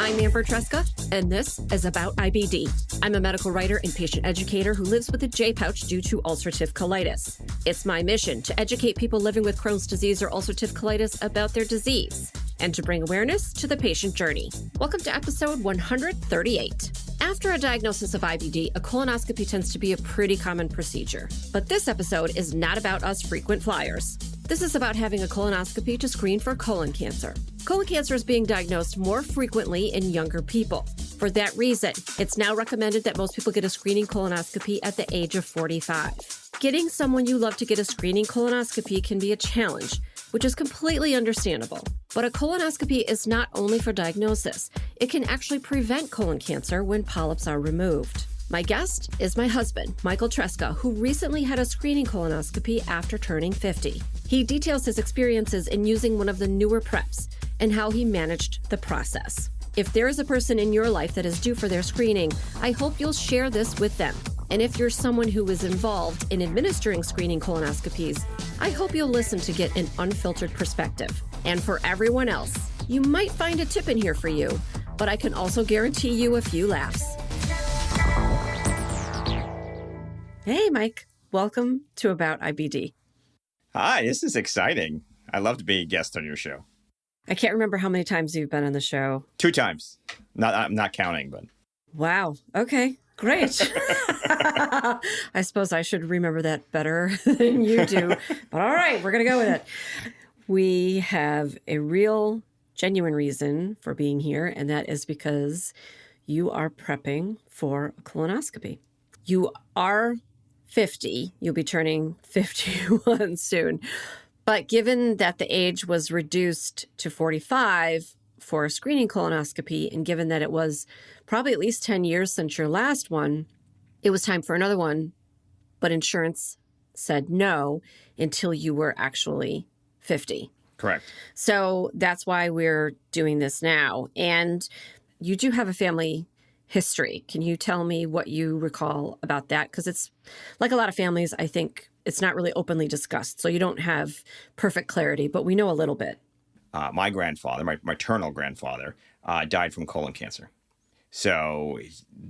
I'm Amber Tresca, and this is About IBD. I'm a medical writer and patient educator who lives with a J-pouch due to ulcerative colitis. It's my mission to educate people living with Crohn's disease or ulcerative colitis about their disease and to bring awareness to the patient journey. Welcome to episode 138. After a diagnosis of IBD, a colonoscopy tends to be a pretty common procedure. But this episode is not about us frequent flyers. This is about having a colonoscopy to screen for colon cancer. Colon cancer is being diagnosed more frequently in younger people. For that reason, it's now recommended that most people get a screening colonoscopy at the age of 45. Getting someone you love to get a screening colonoscopy can be a challenge, which is completely understandable. But a colonoscopy is not only for diagnosis. It can actually prevent colon cancer when polyps are removed. My guest is my husband, Michael Tresca, who recently had a screening colonoscopy after turning 50. He details his experiences in using one of the newer preps and how he managed the process. If there is a person in your life that is due for their screening, I hope you'll share this with them. And if you're someone who is involved in administering screening colonoscopies, I hope you'll listen to get an unfiltered perspective. And for everyone else, you might find a tip in here for you, but I can also guarantee you a few laughs. Hey, Mike. Welcome to About IBD. Hi, this is exciting. I love to be a guest on your show. I can't remember how many times you've been on the show. 2 times. I'm not counting, but... Wow. Okay. Great. I suppose I should remember that better than you do. But all right, we're going to go with it. We have a real, genuine reason for being here, and that is because you are prepping for a colonoscopy. You are 50. You'll be turning 51 soon. But given that the age was reduced to 45 for a screening colonoscopy, and given that it was probably at least 10 years since your last one, it was time for another one. But insurance said no until you were actually 50. Correct. So that's why we're doing this now. And you do have a family history. Can you tell me what you recall about that? Because it's like a lot of families, I think it's not really openly discussed. So you don't have perfect clarity, but we know a little bit. My grandfather, my maternal grandfather, died from colon cancer. So,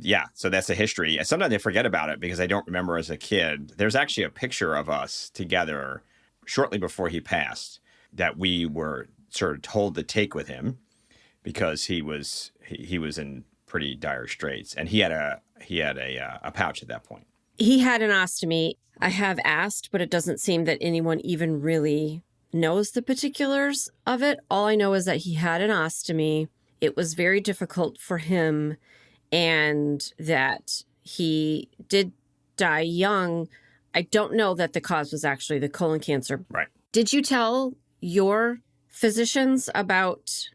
yeah, so that's a history. Sometimes I forget about it because I don't remember as a kid. There's actually a picture of us together shortly before he passed that we were sort of told to take with him because he was in pretty dire straits, and he had a pouch at that point. He had an ostomy. I have asked, but it doesn't seem that anyone even really knows the particulars of it. All I know is that he had an ostomy. It was very difficult for him, and that he did die young. I don't know that the cause was actually the colon cancer. Right. Did you tell your physicians about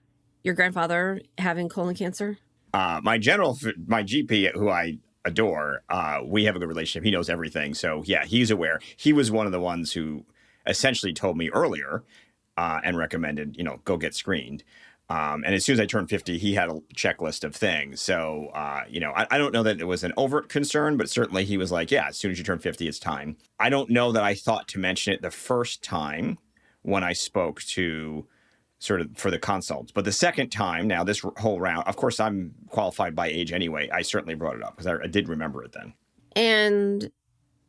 your grandfather having colon cancer? My GP, who I adore, we have a good relationship. He knows everything. So, yeah, he's aware. He was one of the ones who essentially told me earlier and recommended, go get screened. And as soon as I turned 50, he had a checklist of things. So, I don't know that it was an overt concern, but certainly he was like, yeah, as soon as you turn 50, it's time. I don't know that I thought to mention it the first time when I spoke to sort of for the consults. But the second time, now this whole round, of course, I'm qualified by age anyway. I certainly brought it up because I did remember it then. And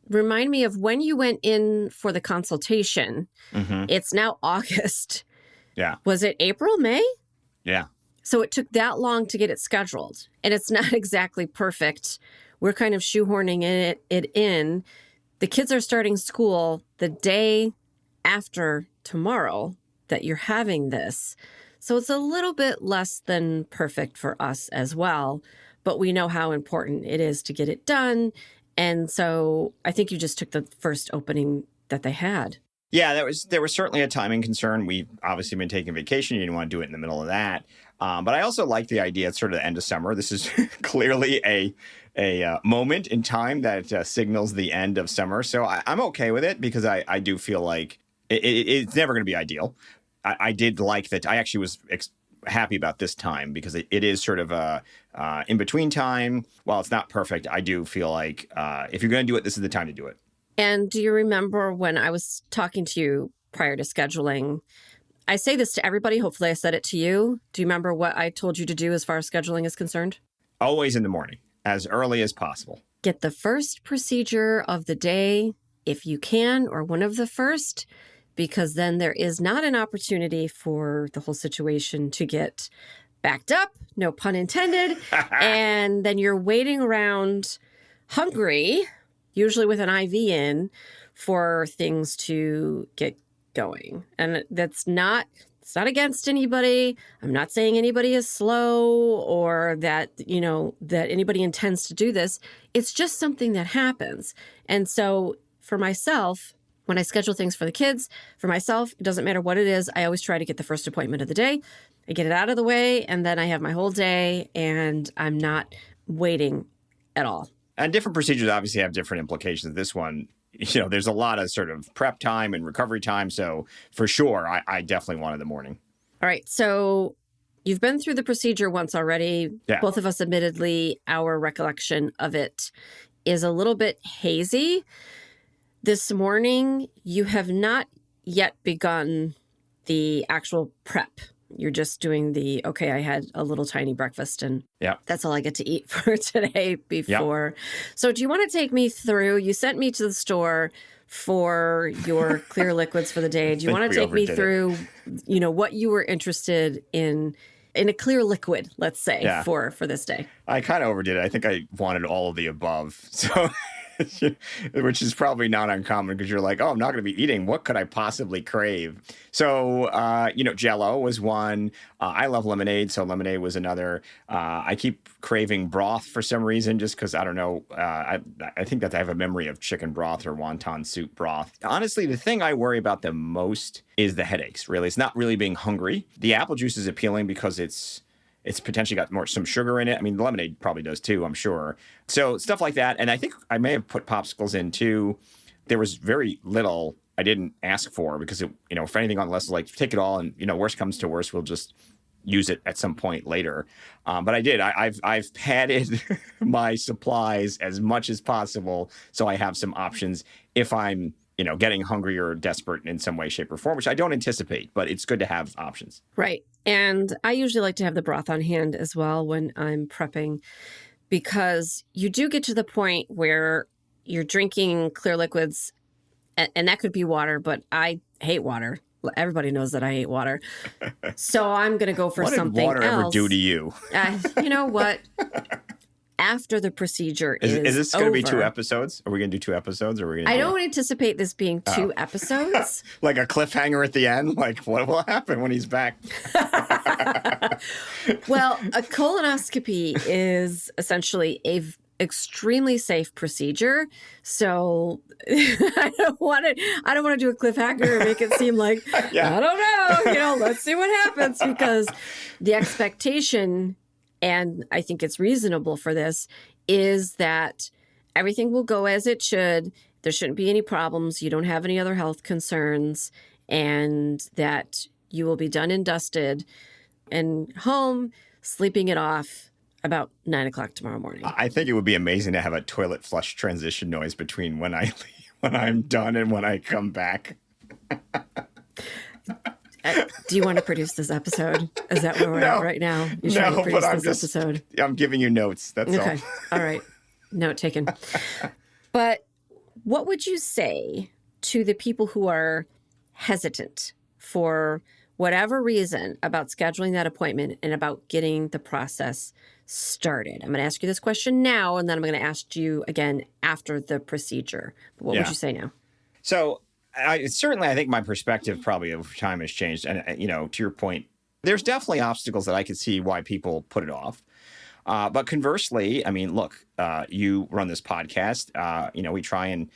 remind me of when you went in for the consultation. Mm-hmm. It's now August. Yeah. Was it April, May? Yeah. So it took that long to get it scheduled. And it's not exactly perfect. We're kind of shoehorning it in. The kids are starting school the day after tomorrow that you're having this. So it's a little bit less than perfect for us as well. But we know how important it is to get it done. And so I think you just took the first opening that they had. Yeah, there was certainly a timing concern. We've obviously been taking vacation. You didn't want to do it in the middle of that. But I also like the idea at sort of the end of summer. This is clearly a moment in time that signals the end of summer. So I'm okay with it because I do feel like it's never going to be ideal. I did like that. I actually was happy about this time because it is sort of a in-between time. While it's not perfect, I do feel like if you're going to do it, this is the time to do it. And do you remember when I was talking to you prior to scheduling, I say this to everybody. Hopefully I said it to you. Do you remember what I told you to do as far as scheduling is concerned? Always in the morning, as early as possible. Get the first procedure of the day if you can, or one of the first, because then there is not an opportunity for the whole situation to get backed up, no pun intended, and then you're waiting around hungry, usually with an IV in, for things to get going. And it's not against anybody. I'm not saying anybody is slow or that, that anybody intends to do this. It's just something that happens. And so for myself, when I schedule things for the kids, for myself, it doesn't matter what it is. I always try to get the first appointment of the day. I get it out of the way, and then I have my whole day, and I'm not waiting at all. And different procedures obviously have different implications. This one, there's a lot of sort of prep time and recovery time. So for sure, I definitely want it in the morning. All right. So you've been through the procedure once already. Yeah. Both of us, admittedly, our recollection of it is a little bit hazy. This morning, you have not yet begun the actual prep. You're just doing I had a little tiny breakfast and that's all I get to eat for today before. Yep. So do you want to take me through, you sent me to the store for your clear liquids for the day. Do you want to take me through, what you were interested in a clear liquid, let's say, for this day? I kind of overdid it. I think I wanted all of the above. So... which is probably not uncommon because you're like, oh, I'm not going to be eating. What could I possibly crave? So, Jell-O was one. I love lemonade, so lemonade was another. I keep craving broth for some reason just because, I don't know, I think that I have a memory of chicken broth or wonton soup broth. Honestly, the thing I worry about the most is the headaches, really. It's not really being hungry. The apple juice is appealing because it's potentially got some sugar in it. I mean, the lemonade probably does too, I'm sure. So stuff like that. And I think I may have put popsicles in too. There was very little I didn't ask for because, for anything on the list, like take it all and, worst comes to worst, we'll just use it at some point later. But I did. I've padded my supplies as much as possible so I have some options if I'm getting hungry or desperate in some way, shape, or form, which I don't anticipate, but it's good to have options. Right. And I usually like to have the broth on hand as well when I'm prepping, because you do get to the point where you're drinking clear liquids, and that could be water, but I hate water. Everybody knows that I hate water. So I'm going to go for something else. What did water ever do to you? You know what? After the procedure is this going to be 2 episodes? Are we going to do 2 episodes? Or are we going to I don't anticipate this being 2 episodes. Like a cliffhanger at the end? Like, what will happen when he's back? Well, a colonoscopy is essentially a extremely safe procedure. So I don't want to do a cliffhanger and make it seem like, I don't know, let's see what happens, because the expectation, and I think it's reasonable for this, is that everything will go as it should. There shouldn't be any problems. You don't have any other health concerns, and that you will be done and dusted and home, sleeping it off about 9 o'clock tomorrow morning. I think it would be amazing to have a toilet flush transition noise between when I leave, when I'm done and when I come back. Do you want to produce this episode? Is that where we're at right now? You're trying to produce this episode? I'm giving you notes. That's all. Okay. All right. Note taken. But what would you say to the people who are hesitant for whatever reason about scheduling that appointment and about getting the process started? I'm going to ask you this question now, and then I'm going to ask you again after the procedure. But what would you say now? So I think my perspective probably over time has changed. And, to your point, there's definitely obstacles that I could see why people put it off. But conversely, I mean, look, you run this podcast. We try and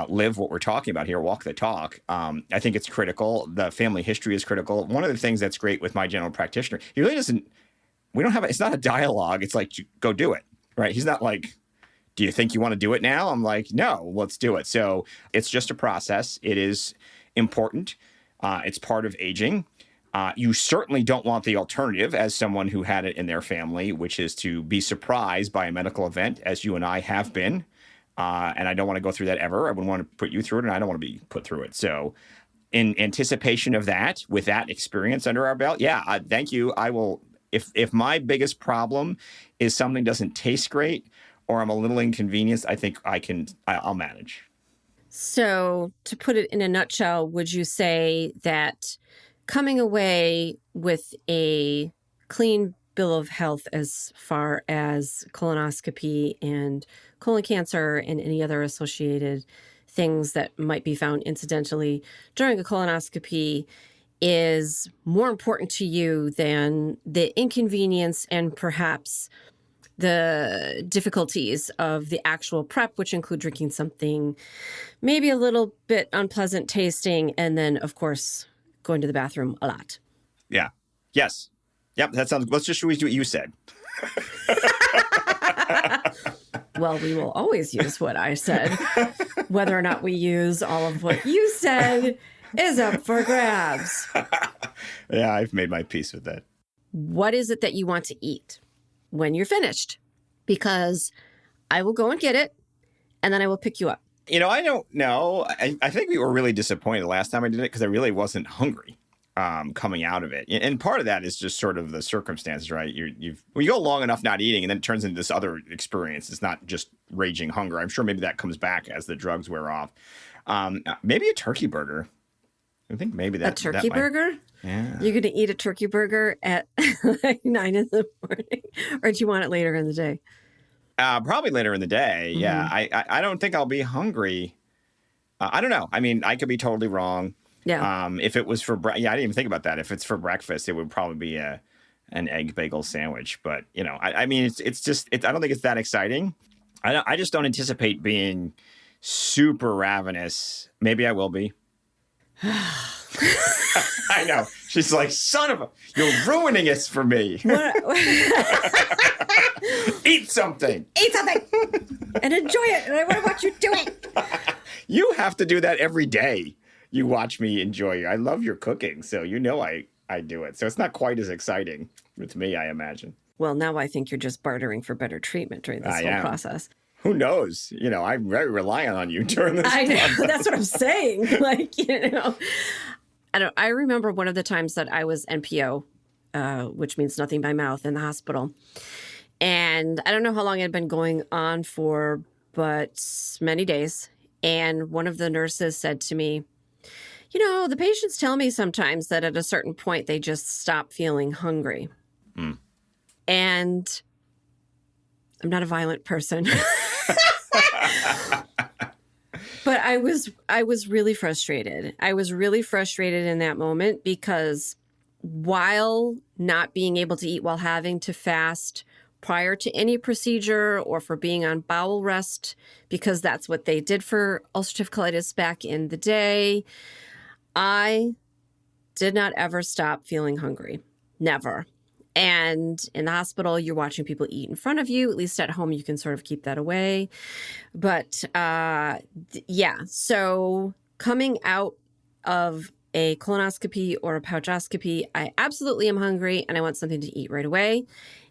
live what we're talking about here, walk the talk. I think it's critical. The family history is critical. One of the things that's great with my general practitioner, he really doesn't, it's not a dialogue. It's like, go do it, right? He's not like, do you think you want to do it now? I'm like, no, let's do it. So it's just a process. It is important. It's part of aging. You certainly don't want the alternative as someone who had it in their family, which is to be surprised by a medical event, as you and I have been. And I don't want to go through that ever. I wouldn't want to put you through it, and I don't want to be put through it. So in anticipation of that, with that experience under our belt, yeah, thank you. I will. If my biggest problem is something doesn't taste great or I'm a little inconvenienced, I think I'll manage. So, to put it in a nutshell, would you say that coming away with a clean bill of health as far as colonoscopy and colon cancer and any other associated things that might be found incidentally during a colonoscopy is more important to you than the inconvenience and perhaps the difficulties of the actual prep, which include drinking something maybe a little bit unpleasant tasting, and then, of course, going to the bathroom a lot? Yeah. Yes. Yep. That sounds. Let's just do what you said. Well, we will always use what I said. Whether or not we use all of what you said is up for grabs. Yeah, I've made my peace with that. What is it that you want to eat when you're finished? Because I will go and get it, and then I will pick you up. I don't know. I think we were really disappointed the last time I did it because I really wasn't hungry coming out of it. And part of that is just sort of the circumstances, right? You go long enough not eating, and then it turns into this other experience. It's not just raging hunger. I'm sure maybe that comes back as the drugs wear off. Maybe a turkey burger. I think maybe that. A turkey burger? Yeah. You're going to eat a turkey burger at like 9 in the morning? Or do you want it later in the day? Probably later in the day. Mm-hmm. Yeah. I don't think I'll be hungry. I don't know. I mean, I could be totally wrong. Yeah. If it was for I didn't even think about that. If it's for breakfast, it would probably be an egg bagel sandwich. But I mean, it's just I don't think it's that exciting. I just don't anticipate being super ravenous. Maybe I will be. I know. She's like, son of a, you're ruining it for me. Eat something. Eat something. And enjoy it. And I want to watch you do it. You have to do that every day. You watch me enjoy it. I love your cooking, so I do it. So it's not quite as exciting with me, I imagine. Well, now I think you're just bartering for better treatment during this whole process. Who knows? I'm very reliant on you during this. I know. That's what I'm saying. I remember one of the times that I was NPO, which means nothing by mouth, in the hospital. And I don't know how long it had been going on for, but many days. And one of the nurses said to me, the patients tell me sometimes that at a certain point they just stop feeling hungry. Mm. And I'm not a violent person. But I was really frustrated. I was really frustrated in that moment because while not being able to eat while having to fast prior to any procedure or for being on bowel rest, because that's what they did for ulcerative colitis back in the day, I did not ever stop feeling hungry. Never. And in the hospital, you're watching people eat in front of you. At least at home, you can sort of keep that away. But so coming out of a colonoscopy or a pouchoscopy, I absolutely am hungry and I want something to eat right away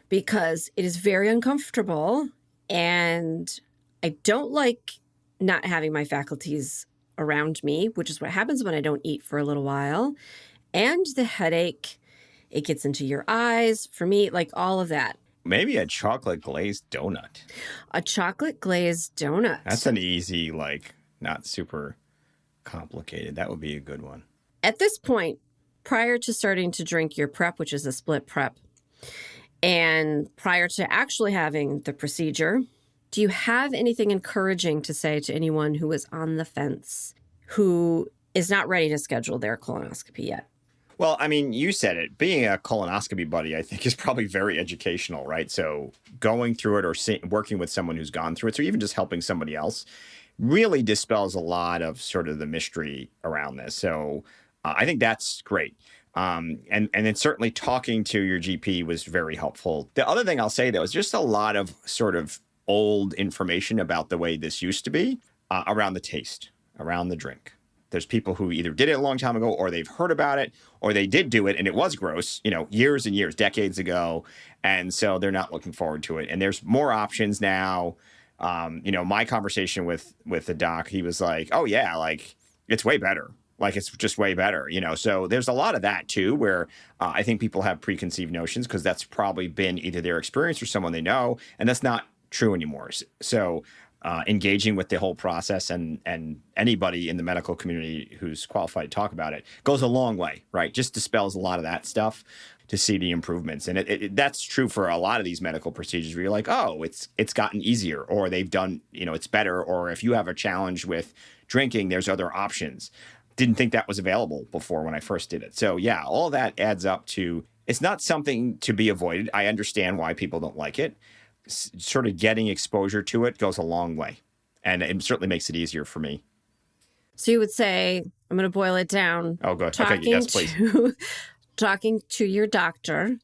because it is very uncomfortable and I don't like not having my faculties around me, which is what happens when I don't eat for a little while. And the headache, it gets into your eyes. For me, like all of that. Maybe a chocolate glazed donut. A chocolate glazed donut. That's an easy, not super complicated. That would be a good one. At this point, prior to starting to drink your prep, which is a split prep, and prior to actually having the procedure, do you have anything encouraging to say to anyone who is on the fence, who is not ready to schedule their colonoscopy yet? Well, I mean, you said it. Being a colonoscopy buddy, I think, is probably very educational, right? So going through it or working with someone who's gone through it, or even just helping somebody else, really dispels a lot of sort of the mystery around this. So I think that's great. And then certainly talking to your GP was very helpful. The other thing I'll say, though, is just a lot of sort of old information about the way this used to be around the taste, around the drink. There's people who either did it a long time ago or they've heard about it or they did do it and it was gross, years and years, decades ago. And so they're not looking forward to it. And there's more options now. My conversation with the doc, he was like, oh, yeah, it's way better. Like it's just way better, So there's a lot of that too, where I think people have preconceived notions because that's probably been either their experience or someone they know, and that's not true anymore. So engaging with the whole process and anybody in the medical community who's qualified to talk about it goes a long way, right? Just dispels a lot of that stuff to see the improvements. And that's true for a lot of these medical procedures where you're like, oh, it's gotten easier, or they've done, it's better. Or if you have a challenge with drinking, there's other options. Didn't think that was available before when I first did it. So yeah, all that adds up to, it's not something to be avoided. I understand why people don't like it. Sort of getting exposure to it goes a long way. And it certainly makes it easier for me. So you would say, I'm going to boil it down. Oh, good. Okay, yes, please. Talking to your doctor,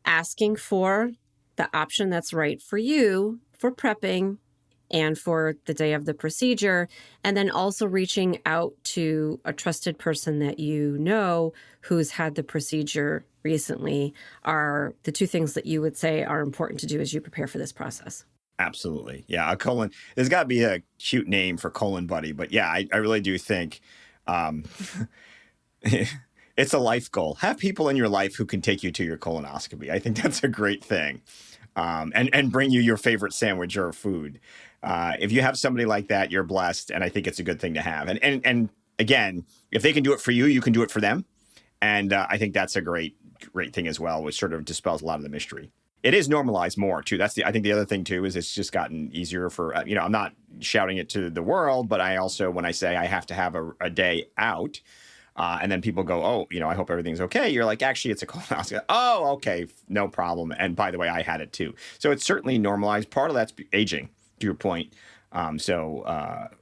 asking for the option that's right for you for prepping and for the day of the procedure, and then also reaching out to a trusted person that you know who's had the procedure recently are the two things that you would say are important to do as you prepare for this process. Absolutely. Yeah, a colon. There's got to be a cute name for colon buddy, but yeah, I really do think it's a life goal. Have people in your life who can take you to your colonoscopy. I think that's a great thing. And bring you your favorite sandwich or food. If you have somebody like that, you're blessed, and I think it's a good thing to have. And again, if they can do it for you, you can do it for them. And I think that's a great thing as well, which sort of dispels a lot of the mystery. It is normalized more too. I think the other thing too is it's just gotten easier for, I'm not shouting it to the world, but I also, when I say I have to have a day out, and then people go, oh, I hope everything's okay. You're like, actually, it's a colonoscopy. Oh, okay, no problem. And by the way, I had it too. So it's certainly normalized. Part of that's aging, to your point. So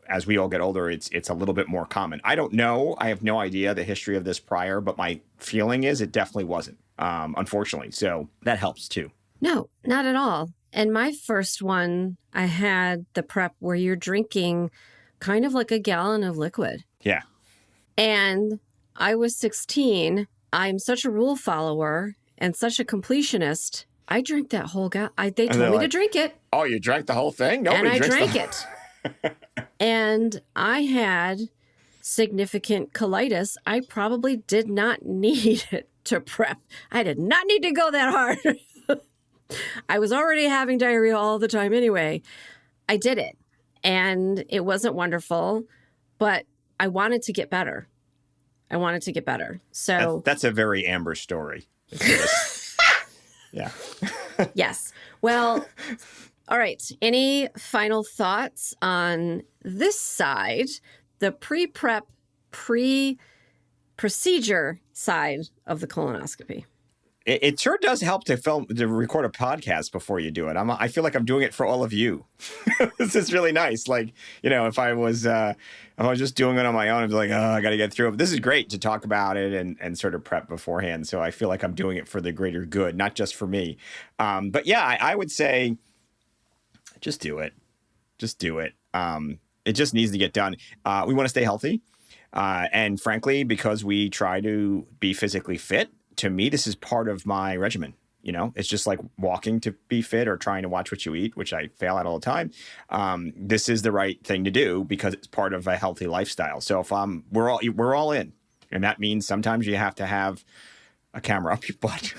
as we all get older, it's a little bit more common. I don't know. I have no idea the history of this prior, but my feeling is it definitely wasn't, unfortunately. So that helps too. No, not at all. And my first one, I had the prep where you're drinking kind of like a gallon of liquid. Yeah. And I was 16. I'm such a rule follower and such a completionist. I drank that whole gallon. They told me to drink it. Oh, you drank the whole thing? Nobody and I drinks drank it. And I had significant colitis. I probably did not need it to prep. I did not need to go that hard. I was already having diarrhea all the time anyway. I did it. And it wasn't wonderful, but I wanted to get better. So that's a very Amber story. Yeah. Yes. Well, all right. Any final thoughts on this side, the pre-prep, pre-procedure side of the colonoscopy? It sure does help to record a podcast before you do it. I feel like I'm doing it for all of you. This is really nice. Like, if I was just doing it on my own, I'd be like, oh, I got to get through it. But this is great to talk about it and sort of prep beforehand. So I feel like I'm doing it for the greater good, not just for me. But yeah, I would say just do it. Just do it. It just needs to get done. We want to stay healthy. And frankly, because we try to be physically fit, to me, this is part of my regimen. It's just like walking to be fit or trying to watch what you eat, which I fail at all the time. This is the right thing to do because it's part of a healthy lifestyle. So if we're all in, and that means sometimes you have to have a camera up your butt.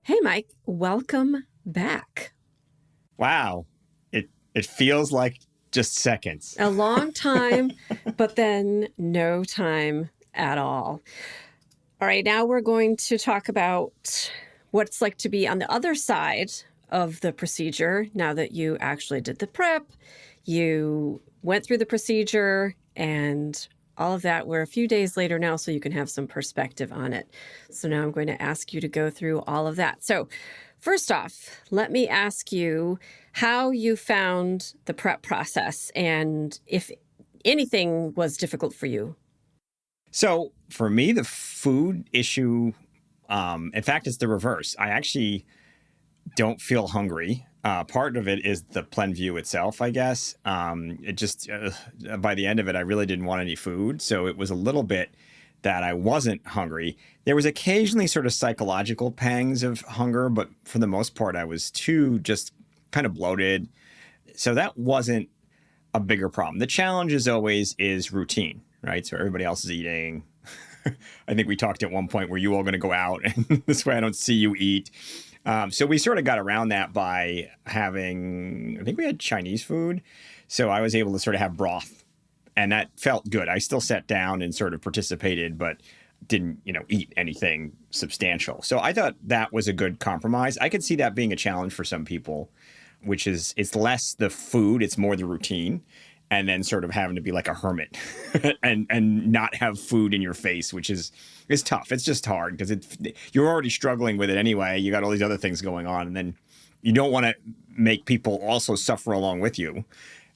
Hey, Mike, welcome back. Wow. It feels like just seconds. A long time, but then no time at all. All right, now we're going to talk about what it's like to be on the other side of the procedure now that you actually did the prep, you went through the procedure, and all of that. We're a few days later now, so you can have some perspective on it. So now I'm going to ask you to go through all of that. So first off, let me ask you how you found the prep process and if anything was difficult for you. So for me, the food issue In fact, it's the reverse. I actually don't feel hungry. Part of it is the Plenview itself, I guess. It just, by the end of it, I really didn't want any food. So it was a little bit that I wasn't hungry. There was occasionally sort of psychological pangs of hunger, but for the most part, I was too just kind of bloated. So that wasn't a bigger problem. The challenge, as always, is routine, right? So everybody else is eating. I think we talked at one point where you all going to go out, and this way I don't see you eat. So we sort of got around that by having, I think we had Chinese food. So I was able to sort of have broth, and that felt good. I still sat down and sort of participated, but didn't, eat anything substantial. So I thought that was a good compromise. I could see that being a challenge for some people, which is it's less the food, it's more the routine. And then sort of having to be like a hermit and not have food in your face, which is tough. It's just hard because you're already struggling with it anyway. You got all these other things going on, and then you don't want to make people also suffer along with you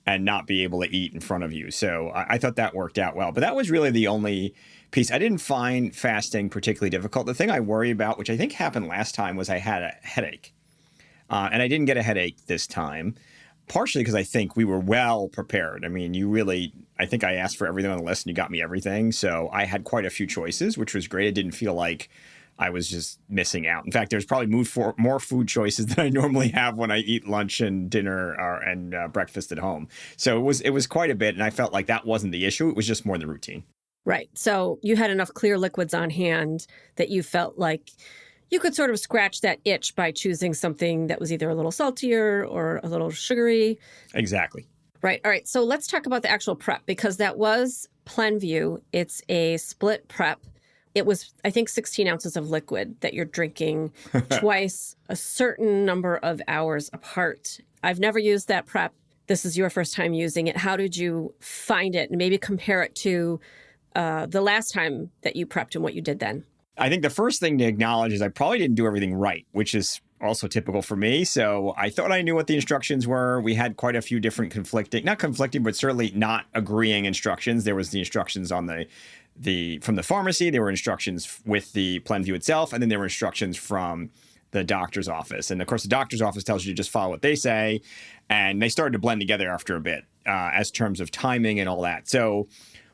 and not be able to eat in front of you. So I thought that worked out well. But that was really the only piece. I didn't find fasting particularly difficult. The thing I worry about, which I think happened last time, was I had a headache. And I didn't get a headache this time. Partially because I think we were well prepared. I mean, I think I asked for everything on the list and you got me everything. So I had quite a few choices, which was great. It didn't feel like I was just missing out. In fact, there's probably more food choices than I normally have when I eat lunch and dinner and breakfast at home. So it was quite a bit. And I felt like that wasn't the issue. It was just more the routine. Right. So you had enough clear liquids on hand that you felt like you could sort of scratch that itch by choosing something that was either a little saltier or a little sugary. Exactly. Right. All right. So let's talk about the actual prep, because that was Plenview. It's a split prep. It was, I think, 16 ounces of liquid that you're drinking twice, a certain number of hours apart. I've never used that prep. This is your first time using it. How did you find it? And maybe compare it to the last time that you prepped and what you did then. I think the first thing to acknowledge is I probably didn't do everything right, which is also typical for me. So I thought I knew what the instructions were. We had quite a few different not conflicting, but certainly not agreeing instructions. There was the instructions on from the pharmacy. There were instructions with the Plenview itself. And then there were instructions from the doctor's office. And of course, the doctor's office tells you to just follow what they say. And they started to blend together after a bit as terms of timing and all that. So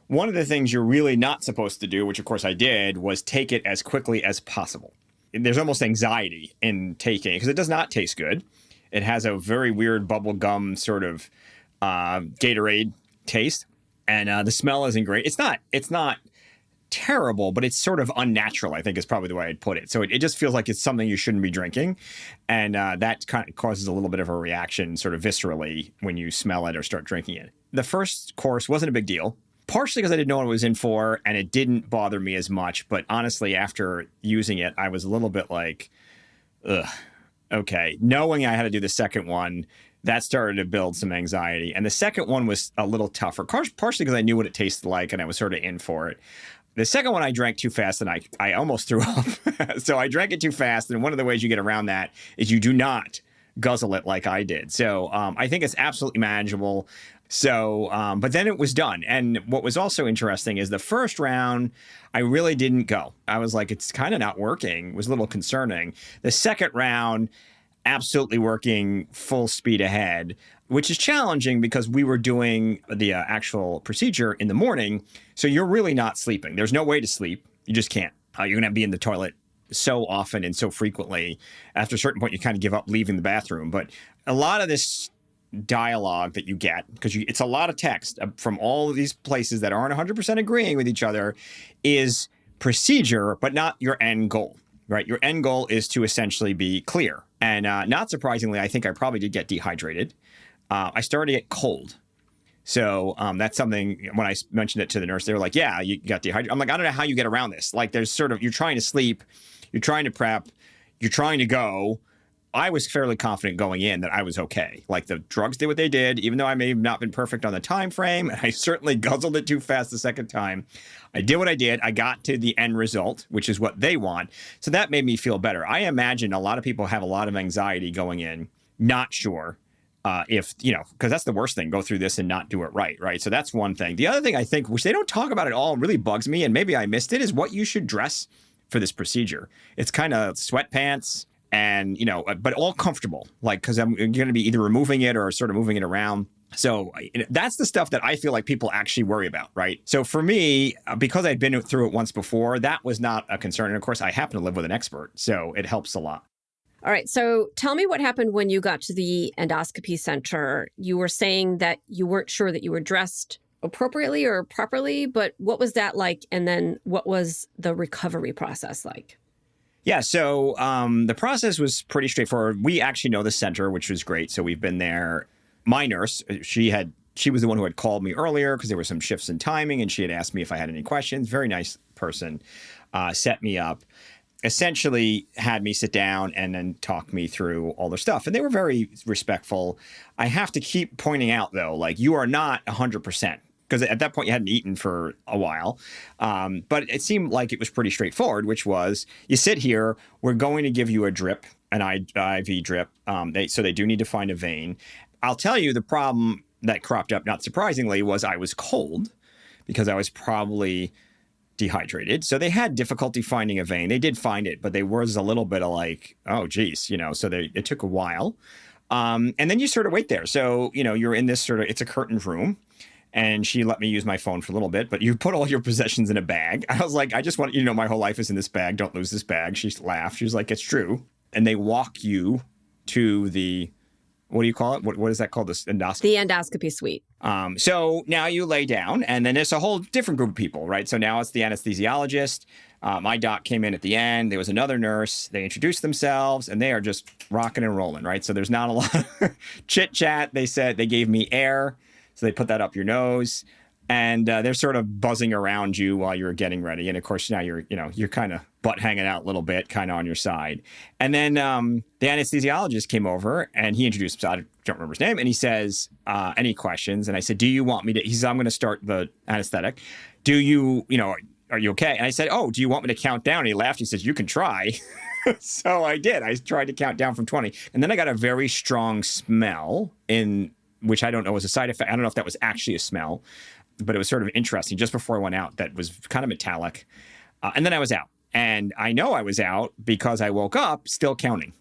one of the things you're really not supposed to do, which of course I did, was take it as quickly as possible. There's almost anxiety in taking it because it does not taste good. It has a very weird bubble gum sort of Gatorade taste, and the smell isn't great. It's not terrible, but it's sort of unnatural, I think is probably the way I'd put it. So it just feels like it's something you shouldn't be drinking, and that kind of causes a little bit of a reaction sort of viscerally when you smell it or start drinking it. The first course wasn't a big deal. Partially because I didn't know what it was in for, and it didn't bother me as much. But honestly, after using it, I was a little bit like, ugh, okay. Knowing I had to do the second one, that started to build some anxiety. And the second one was a little tougher, partially because I knew what it tasted like, and I was sort of in for it. The second one I drank too fast, and I almost threw up. So I drank it too fast, and one of the ways you get around that is you do not guzzle it like I did. So I think it's absolutely manageable. So, but then it was done. And what was also interesting is the first round, I really didn't go. I was like, it's kind of not working. It was a little concerning. The second round, absolutely working full speed ahead, which is challenging because we were doing the actual procedure in the morning. So you're really not sleeping. There's no way to sleep. You just can't. You're going to be in the toilet so often and so frequently. After a certain point, you kind of give up leaving the bathroom. But a lot of this dialogue that you get, because it's a lot of text from all of these places that aren't 100% agreeing with each other, is procedure, but not your end goal, right? Your end goal is to essentially be clear. And not surprisingly, I think I probably did get dehydrated. I started to get cold. So that's something, when I mentioned it to the nurse, they were like, yeah, you got dehydrated. I'm like, I don't know how you get around this. Like, there's sort of, you're trying to sleep, you're trying to prep, you're trying to go. I was fairly confident going in that I was okay. Like, the drugs did what they did, even though I may have not been perfect on the time frame. I certainly guzzled it too fast the second time. I did what I did. I got to the end result, which is what they want. So that made me feel better. I imagine a lot of people have a lot of anxiety going in, not sure if, because that's the worst thing, go through this and not do it right? So that's one thing. The other thing I think, which they don't talk about at all, really bugs me, and maybe I missed it, is what you should dress for this procedure. It's kind of sweatpants and, but all comfortable, like, because I'm going to be either removing it or sort of moving it around. So that's the stuff that I feel like people actually worry about, right? So for me, because I'd been through it once before, that was not a concern. And of course, I happen to live with an expert, so it helps a lot. All right. So tell me what happened when you got to the endoscopy center. You were saying that you weren't sure that you were dressed appropriately or properly, but what was that like? And then what was the recovery process like? Yeah, so the process was pretty straightforward. We actually know the center, which was great. So we've been there. My nurse, she was the one who had called me earlier because there were some shifts in timing, and she had asked me if I had any questions. Very nice person, set me up, essentially had me sit down and then talk me through all their stuff. And they were very respectful. I have to keep pointing out, though, like, you are not 100%. Because at that point you hadn't eaten for a while. But it seemed like it was pretty straightforward, which was, you sit here, we're going to give you a drip, an IV drip. So they do need to find a vein. I'll tell you, the problem that cropped up, not surprisingly, was I was cold because I was probably dehydrated. So they had difficulty finding a vein. They did find it, but there was a little bit of like, oh, geez, so it took a while. And then you sort of wait there. So, you're in this sort of, it's a curtained room. And she let me use my phone for a little bit, but you put all your possessions in a bag. I was like, I just want you to know my whole life is in this bag. Don't lose this bag. She laughed. She was like, it's true. And they walk you to the, what do you call it? What is that called? This endoscopy? The endoscopy suite. So now you lay down, and then it's a whole different group of people, right? So now it's the anesthesiologist. My doc came in at the end. There was another nurse. They introduced themselves, and they are just rocking and rolling, right? So there's not a lot of chit chat. They gave me air. So they put that up your nose, and they're sort of buzzing around you while you're getting ready. And of course, now you're kind of butt hanging out a little bit, kind of on your side. And then the anesthesiologist came over, and he introduced himself. I don't remember his name. And he says, any questions? And I said, do you want me to, he said, I'm going to start the anesthetic. Do you, are you okay? And I said, oh, do you want me to count down? And he laughed. He says, you can try. So I did. I tried to count down from 20. And then I got a very strong smell which I don't know was a side effect. I don't know if that was actually a smell, but it was sort of interesting just before I went out. That was kind of metallic. And then I was out. And I know I was out because I woke up still counting.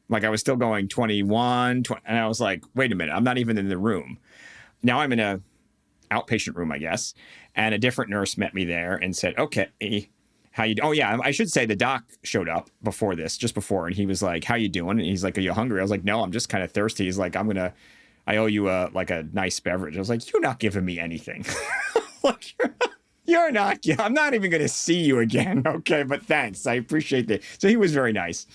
Like I was still going 21, 20, and I was like, wait a minute, I'm not even in the room. Now I'm in a outpatient room, I guess. And a different nurse met me there and said, okay, how you? Oh yeah, I should say the doc showed up just before, and he was like, how you doing? And he's like, are you hungry? I was like, no, I'm just kind of thirsty. He's like, I owe you a nice beverage. I was like, you're not giving me anything. Like, you're not, I'm not even going to see you again. Okay, but thanks. I appreciate that. So he was very nice.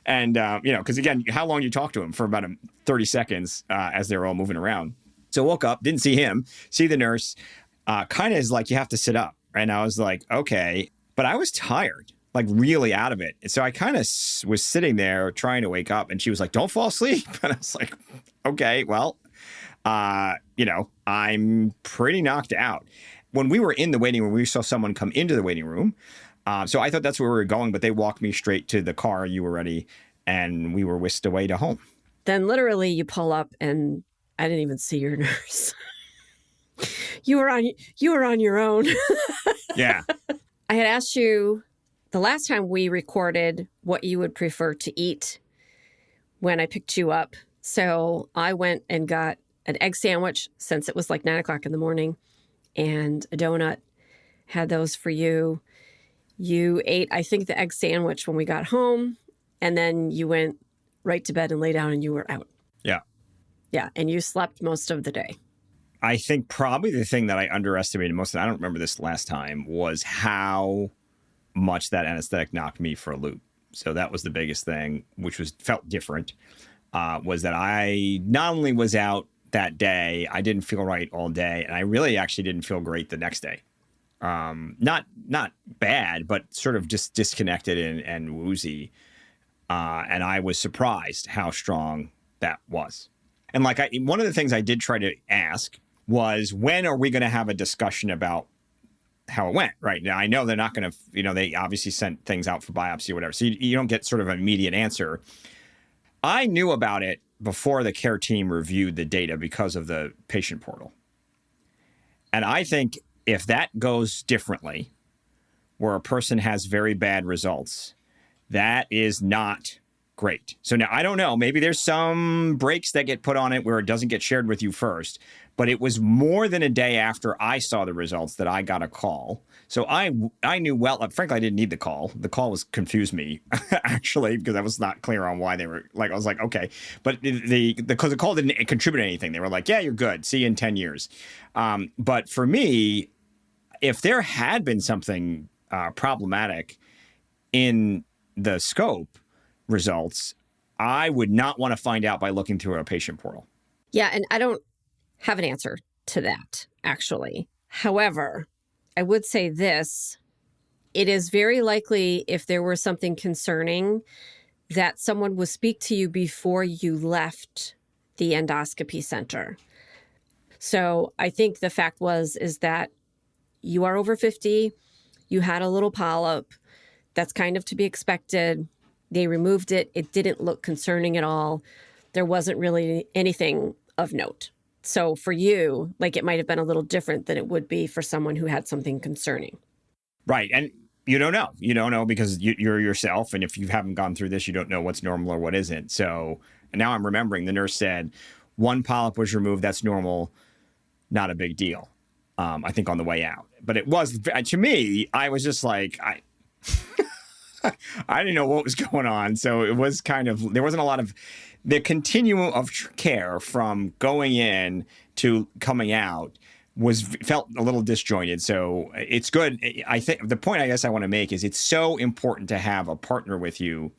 And, because again, how long you talk to him? For about 30 seconds as they were all moving around. So woke up, didn't see him, see the nurse, kind of is like, you have to sit up. And I was like, okay. But I was tired, like really out of it. And so I kind of was sitting there trying to wake up, and she was like, don't fall asleep. And I was like, okay, well, I'm pretty knocked out. When we were in the waiting room, we saw someone come into the waiting room. So I thought that's where we were going, but they walked me straight to the car. You were ready, and we were whisked away to home. Then literally you pull up, and I didn't even see your nurse. You were on your own. Yeah. I had asked you the last time we recorded what you would prefer to eat when I picked you up. So I went and got an egg sandwich since it was like 9 o'clock in the morning, and a donut. Had those for you. You ate, I think, the egg sandwich when we got home, and then you went right to bed and lay down, and you were out. Yeah. Yeah, and you slept most of the day. I think probably the thing that I underestimated most, and I don't remember this last time, was how much that anesthetic knocked me for a loop. So that was the biggest thing, which felt different, was that I not only was out that day, I didn't feel right all day, and I really actually didn't feel great the next day. Not bad, but sort of just disconnected and woozy. And I was surprised how strong that was. And one of the things I did try to ask was, when are we going to have a discussion about how it went? Right now, I know they're not going to, they obviously sent things out for biopsy or whatever. So you don't get sort of an immediate answer. I knew about it before the care team reviewed the data because of the patient portal. And I think if that goes differently, where a person has very bad results, that is not great. So now I don't know, maybe there's some breaks that get put on it where it doesn't get shared with you first, but it was more than a day after I saw the results that I got a call. So I knew well, frankly, I didn't need the call. The call confused me actually, because I was not clear on why they were like, I was like, okay, but because the call didn't contribute anything. They were like, yeah, you're good. See you in 10 years. But for me, if there had been something problematic in the scope results, I would not want to find out by looking through a patient portal. Yeah, and I don't have an answer to that, actually. However, I would say this. It is very likely if there were something concerning that someone would speak to you before you left the endoscopy center. So I think the fact is that you are over 50, you had a little polyp, that's kind of to be expected. They removed it. It didn't look concerning at all. There wasn't really anything of note. So for you, like it might have been a little different than it would be for someone who had something concerning. Right. And you don't know. You don't know because you're yourself. And if you haven't gone through this, you don't know what's normal or what isn't. So now I'm remembering the nurse said 1 polyp was removed. That's normal. Not a big deal. I think on the way out. But it was, to me, I was just like, I didn't know what was going on. So it was kind of, there wasn't a lot of, the continuum of care from going in to coming out felt a little disjointed. So it's good. I think the point I guess I want to make is it's so important to have a partner with you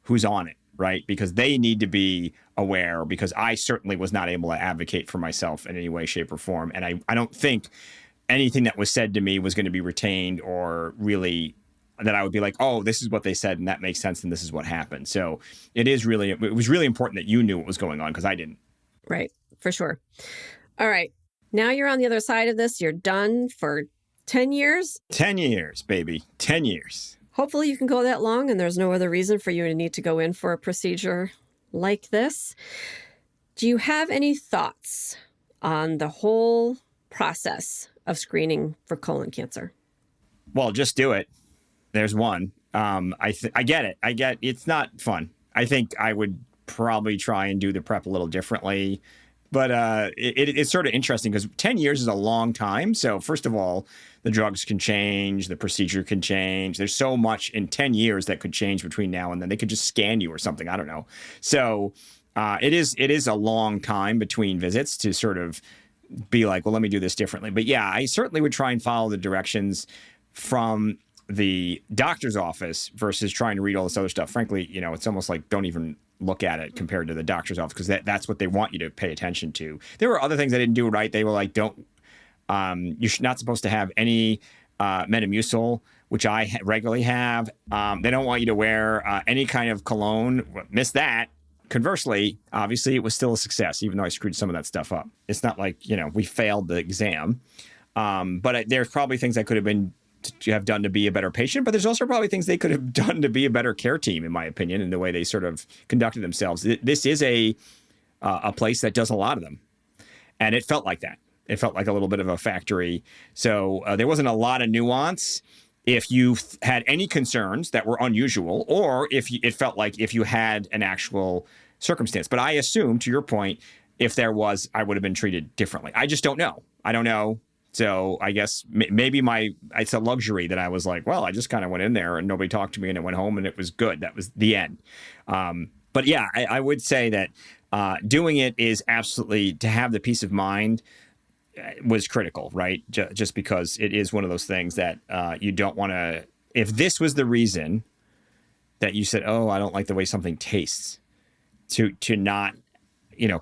who's on it, right? Because they need to be aware, because I certainly was not able to advocate for myself in any way, shape, or form. And I don't think anything that was said to me was going to be retained or really that I would be like, oh, this is what they said and that makes sense and this is what happened. So it was really important that you knew what was going on because I didn't. Right, for sure. All right. Now you're on the other side of this. You're done for 10 years. 10 years, baby. 10 years. Hopefully you can go that long and there's no other reason for you to need to go in for a procedure like this. Do you have any thoughts on the whole process of screening for colon cancer? Well, just do it. There's one. I get it. It's not fun. I think I would probably try and do the prep a little differently. But it's sort of interesting because 10 years is a long time. So first of all, the drugs can change, the procedure can change. There's so much in 10 years that could change between now and then. They could just scan you or something. I don't know. So it is a long time between visits to sort of be like, well, let me do this differently. But yeah, I certainly would try and follow the directions from the doctor's office versus trying to read all this other stuff. Frankly, it's almost like don't even look at it compared to the doctor's office because that's what they want you to pay attention to. There were other things I didn't do right. They were like, you're not supposed to have any Metamucil, which I regularly have. They don't want you to wear any kind of cologne. Missed that. Conversely, obviously, it was still a success, even though I screwed some of that stuff up. It's not like, we failed the exam. But there's probably things I could have done to be a better patient, but there's also probably things they could have done to be a better care team, in my opinion, in the way they sort of conducted themselves. This is a place that does a lot of them. And it felt like that. It felt like a little bit of a factory. So there wasn't a lot of nuance. If you had any concerns that were unusual, or it felt like if you had an actual circumstance. But I assume, to your point, if there was, I would have been treated differently. I just don't know. I don't know. So I guess maybe it's a luxury that I was like, well, I just kind of went in there and nobody talked to me and it went home and it was good. That was the end. But yeah, I would say that doing it is absolutely, to have the peace of mind was critical, right? Just because it is one of those things that you don't want to, if this was the reason that you said, oh, I don't like the way something tastes, to not,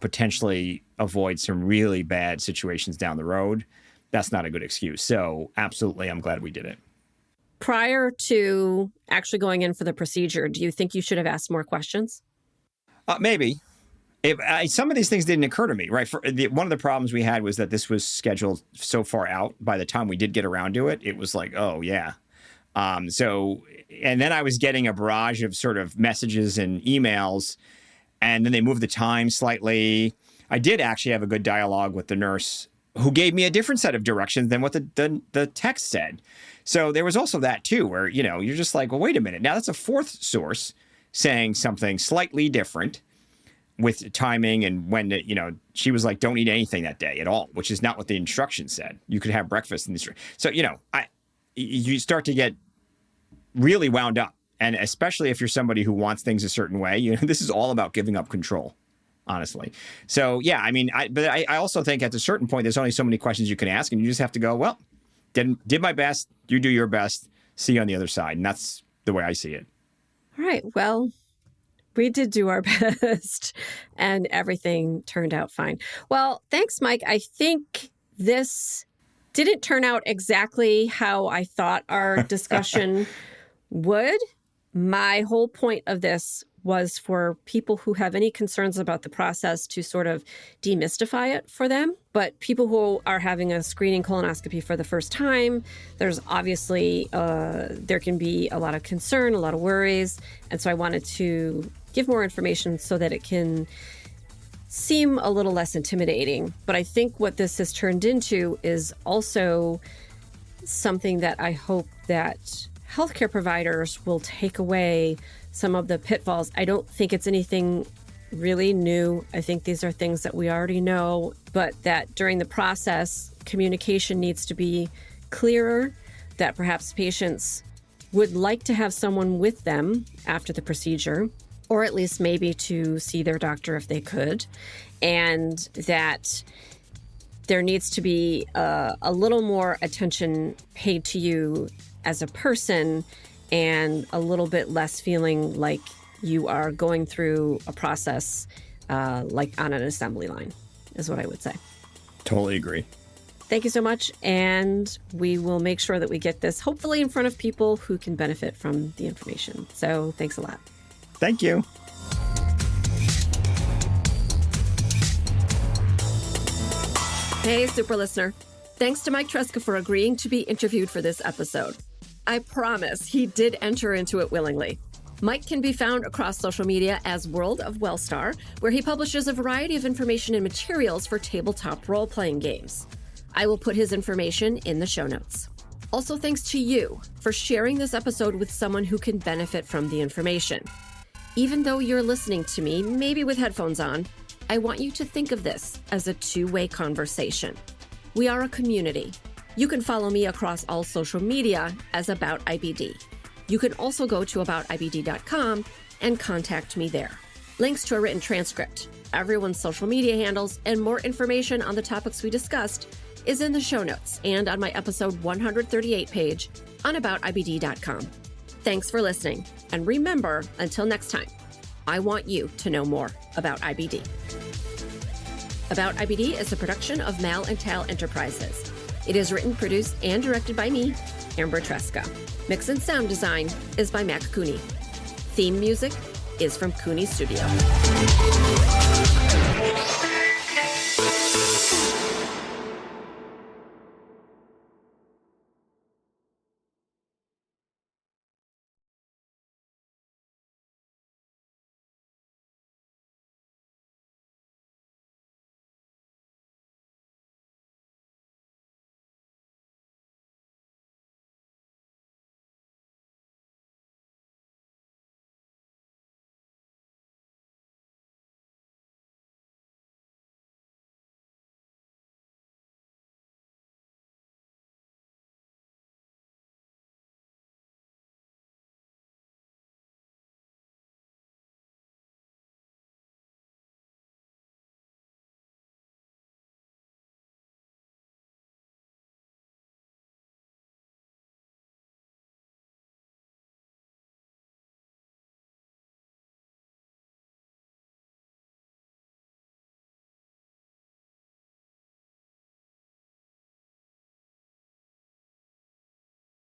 potentially avoid some really bad situations down the road, that's not a good excuse. So absolutely, I'm glad we did it. Prior to actually going in for the procedure, do you think you should have asked more questions? Maybe. Some of these things didn't occur to me, right? One of the problems we had was that this was scheduled so far out. By the time we did get around to it, it was like, oh, yeah. And then I was getting a barrage of sort of messages and emails, and then they moved the time slightly. I did actually have a good dialogue with the nurse who gave me a different set of directions than what the text said. So there was also that too, where, you're just like, well, wait a minute. Now that's a fourth source saying something slightly different with timing and when, she was like, don't eat anything that day at all, which is not what the instructions said. You could have breakfast in the street. So, you start to get really wound up. And especially if you're somebody who wants things a certain way, this is all about giving up control, honestly. So, yeah, I also think at a certain point, there's only so many questions you can ask, and you just have to go, well, did my best, you do your best, see you on the other side. And that's the way I see it. All right. Well, we did do our best and everything turned out fine. Well, thanks, Mike. I think this didn't turn out exactly how I thought our discussion would. My whole point of this was for people who have any concerns about the process to sort of demystify it for them. But people who are having a screening colonoscopy for the first time, there's obviously, there can be a lot of concern, a lot of worries. And so I wanted to give more information so that it can seem a little less intimidating. But I think what this has turned into is also something that I hope that healthcare providers will take away some of the pitfalls. I don't think it's anything really new. I think these are things that we already know, but that during the process, communication needs to be clearer, that perhaps patients would like to have someone with them after the procedure, or at least maybe to see their doctor if they could, and that there needs to be a little more attention paid to you as a person and a little bit less feeling like you are going through a process like on an assembly line, is what I would say. Totally agree. Thank you so much. And we will make sure that we get this hopefully in front of people who can benefit from the information. So thanks a lot. Thank you. Hey, super listener. Thanks to Mike Tresca for agreeing to be interviewed for this episode. I promise he did enter into it willingly. Mike can be found across social media as World of Wellstar, where he publishes a variety of information and materials for tabletop role-playing games. I will put his information in the show notes. Also, thanks to you for sharing this episode with someone who can benefit from the information. Even though you're listening to me, maybe with headphones on, I want you to think of this as a two-way conversation. We are a community. You can follow me across all social media as About IBD. You can also go to aboutibd.com and contact me there. Links to a written transcript, everyone's social media handles, and more information on the topics we discussed is in the show notes and on my episode 138 page on aboutibd.com. Thanks for listening. And remember, until next time, I want you to know more about IBD. About IBD is a production of Mal and Tal Enterprises. It is written, produced, and directed by me, Amber Tresca. Mix and sound design is by Mac Cooney. Theme music is from Cooney Studio.